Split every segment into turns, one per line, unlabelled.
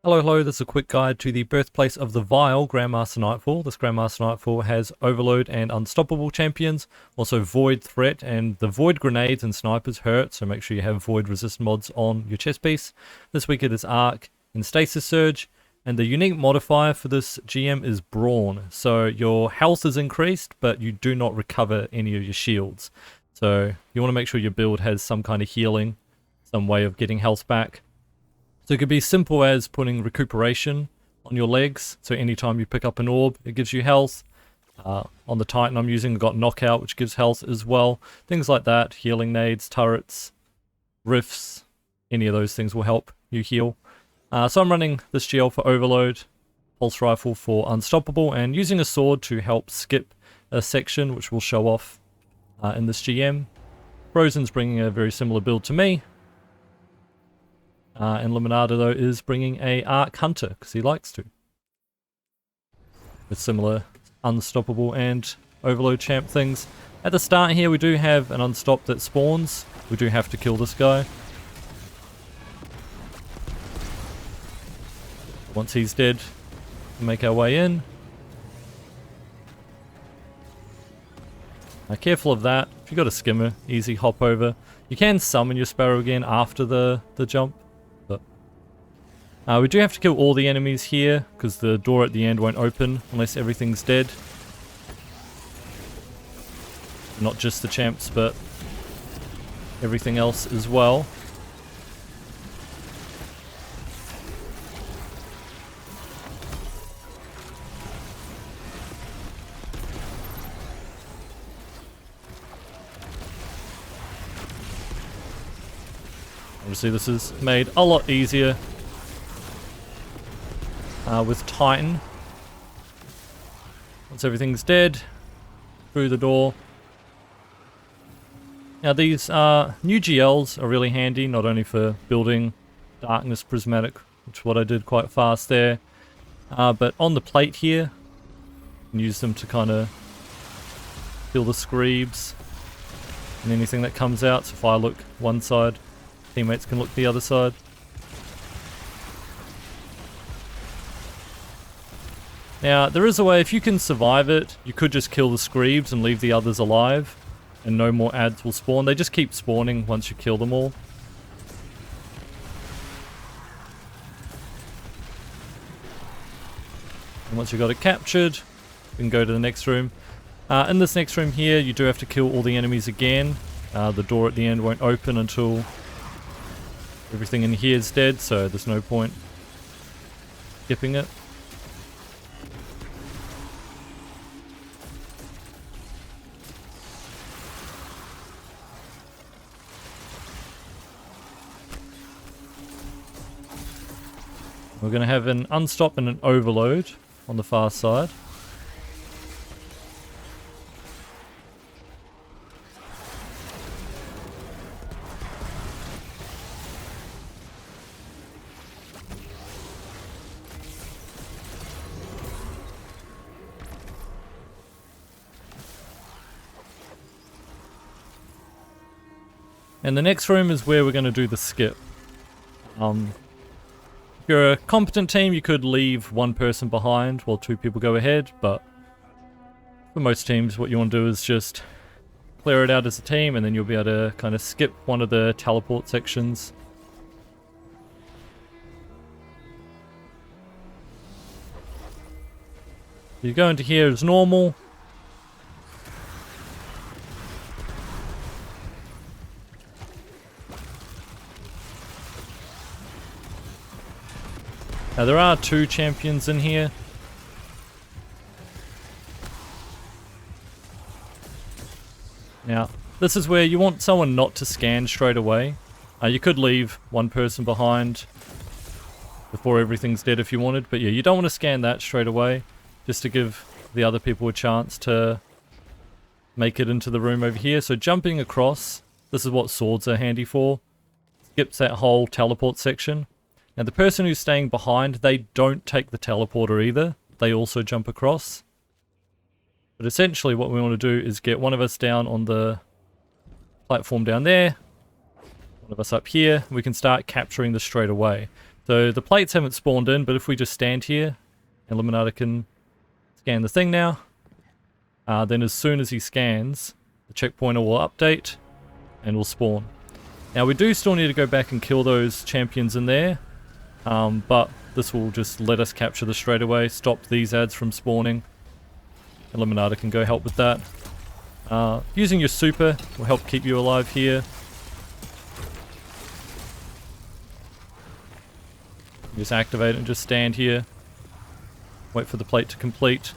Hello, hello, this is a quick guide to the Birthplace of the Vile Grandmaster Nightfall. This Grandmaster Nightfall has Overload and Unstoppable champions, also Void Threat, and the Void Grenades and Snipers hurt, so make sure you have Void Resist mods on your chest piece. This week it is Arc and Stasis Surge, and the unique modifier for this GM is Brawn. So your health is increased, but you do not recover any of your shields. So you want to make sure your build has some kind of healing, some way of getting health back. So it could be simple as putting recuperation on your legs, so anytime you pick up an orb, it gives you health. On the Titan I'm using, I've got Knockout, which gives health as well. Things like that, healing nades, turrets, rifts, any of those things will help you heal. So I'm running this GL for Overload, Pulse Rifle for Unstoppable, and using a sword to help skip a section, which we'll show off in this GM. Frozen's bringing a very similar build to me. And Limonada, though, is bringing a Arc Hunter, because he likes to. With similar Unstoppable and Overload champ things. At the start here, we do have an Unstop that spawns. We do have to kill this guy. Once he's dead, we make our way in. Now, careful of that. If you've got a skimmer, easy hop over. You can summon your Sparrow again after the jump. We do have to kill all the enemies here, because the door at the end won't open unless everything's dead. Not just the champs, but everything else as well. Obviously this is made a lot easier with Titan. Once everything's dead, through the door. Now these new GLs are really handy, not only for building Darkness Prismatic, which is what I did quite fast there, but on the plate here, you can use them to kind of kill the Screebs and anything that comes out. So if I look one side, teammates can look the other side. Now, there is a way, if you can survive it, you could just kill the Screebs and leave the others alive, and no more adds will spawn. They just keep spawning once you kill them all. And once you've got it captured, you can go to the next room. In this next room here, you do have to kill all the enemies again. The door at the end won't open until everything in here is dead, so there's no point skipping it. We're going to have an Unstop and an Overload on the far side. And the next room is where we're going to do the skip. If you're a competent team, you could leave one person behind while two people go ahead, but for most teams what you want to do is just clear it out as a team, and then you'll be able to kind of skip one of the teleport sections. You go into here as normal. Now there are two champions in here. Now, this is where you want someone not to scan straight away. You could leave one person behind before everything's dead if you wanted, but yeah, you don't want to scan that straight away, just to give the other people a chance to make it into the room over here. So jumping across, this is what swords are handy for. Skips that whole teleport section. Now the person who's staying behind, they don't take the teleporter either. They also jump across. But essentially what we want to do is get one of us down on the platform down there, one of us up here. We can start capturing this straight away. So the plates haven't spawned in, but if we just stand here, Illuminati can scan the thing now. Then as soon as he scans, the checkpointer will update and will spawn. Now we do still need to go back and kill those champions in there, but this will just let us capture this straight away, stop these ads from spawning. Illuminati can go help with that. Using your super will help keep you alive here. Just activate it and just stand here. Wait for the plate to complete.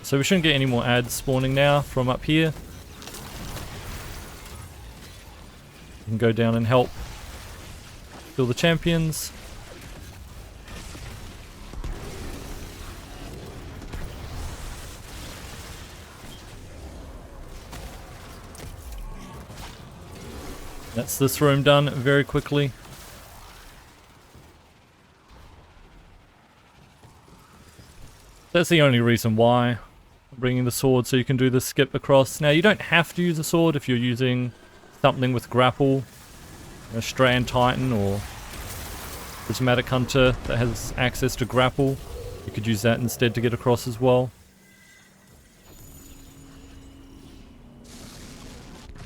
So we shouldn't get any more ads spawning now from up here. You can go down and help kill the champions. That's this room done very quickly. That's the only reason why I'm bringing the sword, so you can do the skip across. Now you don't have to use a sword if you're using something with grapple, a Strand Titan or Prismatic Hunter that has access to grapple. You could use that instead to get across as well.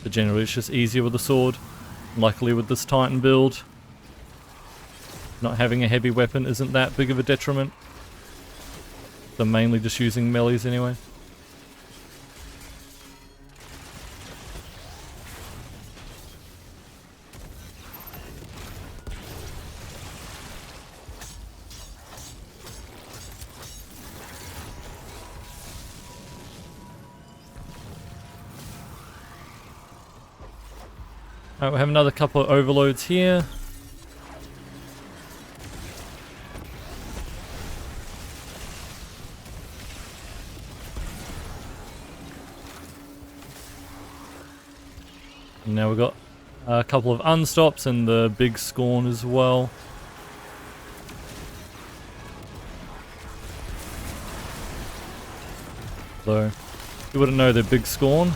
But generally it's just easier with a sword. Luckily with this Titan build, not having a heavy weapon isn't that big of a detriment. I'm mainly just using melees anyway. Alright, we have another couple of overloads here. And now we've got a couple of unstops and the big Scorn as well. So, you wouldn't know they're big Scorn.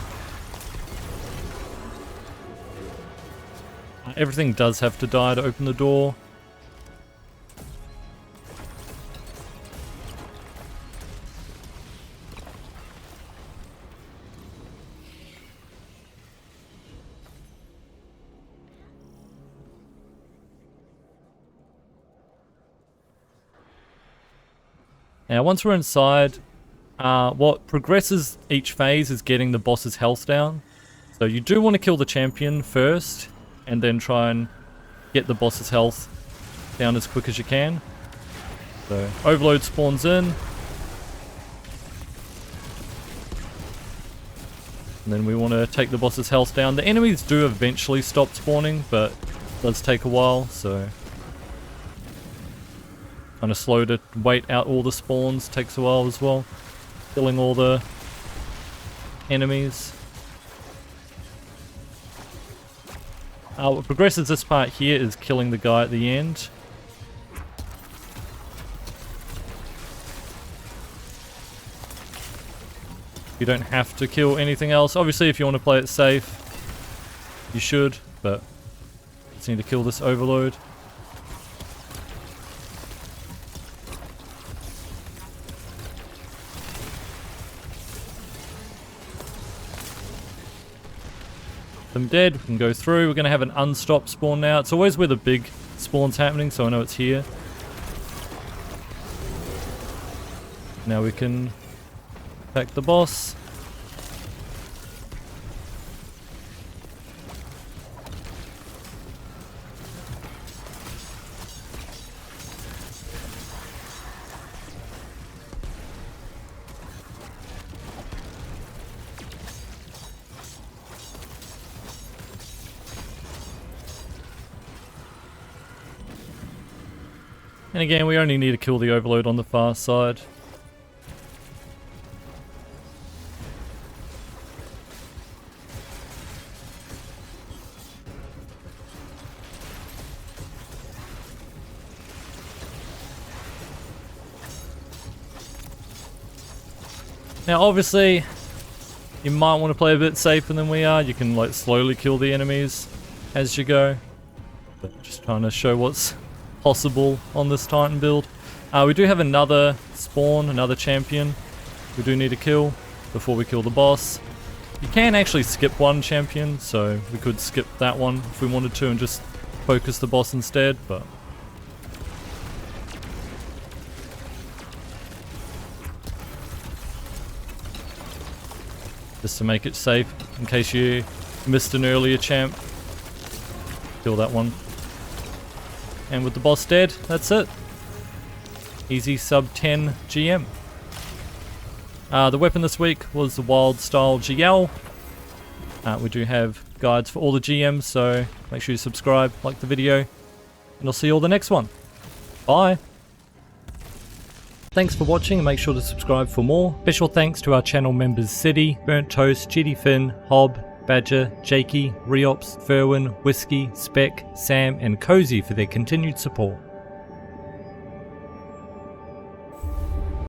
Everything does have to die to open the door. Now once we're inside, what progresses each phase is getting the boss's health down. So you do want to kill the champion first, and then try and get the boss's health down as quick as you can. So overload spawns in. And then we want to take the boss's health down. The enemies do eventually stop spawning, but it does take a while, so kind of slow to wait out all the spawns takes a while as well. Killing all the enemies. What progresses this part here is killing the guy at the end. You don't have to kill anything else. Obviously if you want to play it safe, you should, but you just need to kill this overload. Them dead, we can go through. We're going to have an unstop spawn now. It's always where the big spawn's happening, so I know it's here. Now we can attack the boss. And again, we only need to kill the overload on the far side. Now obviously, You might want to play a bit safer than we are. You can like slowly kill the enemies as you go. But just trying to show what's possible on this Titan build. We do have another spawn, another champion we do need to kill before we kill the boss. You can actually skip one champion, so we could skip that one if we wanted to and just focus the boss instead, but just to make it safe in case you missed an earlier champ. Kill that one. And with the boss dead, that's it. Easy sub 10 GM. The weapon this week was the wild style GL. We do have guides for all the GMs, so make sure you subscribe, like the video, and I'll see you all the next one. Bye! Thanks for watching and make sure to subscribe for more. Special thanks to our channel members City, Burnt Toast, GD Finn, Hob, Badger, Jakey, Reops, Ferwin, Whiskey, Spec, Sam and Cozy for their continued support.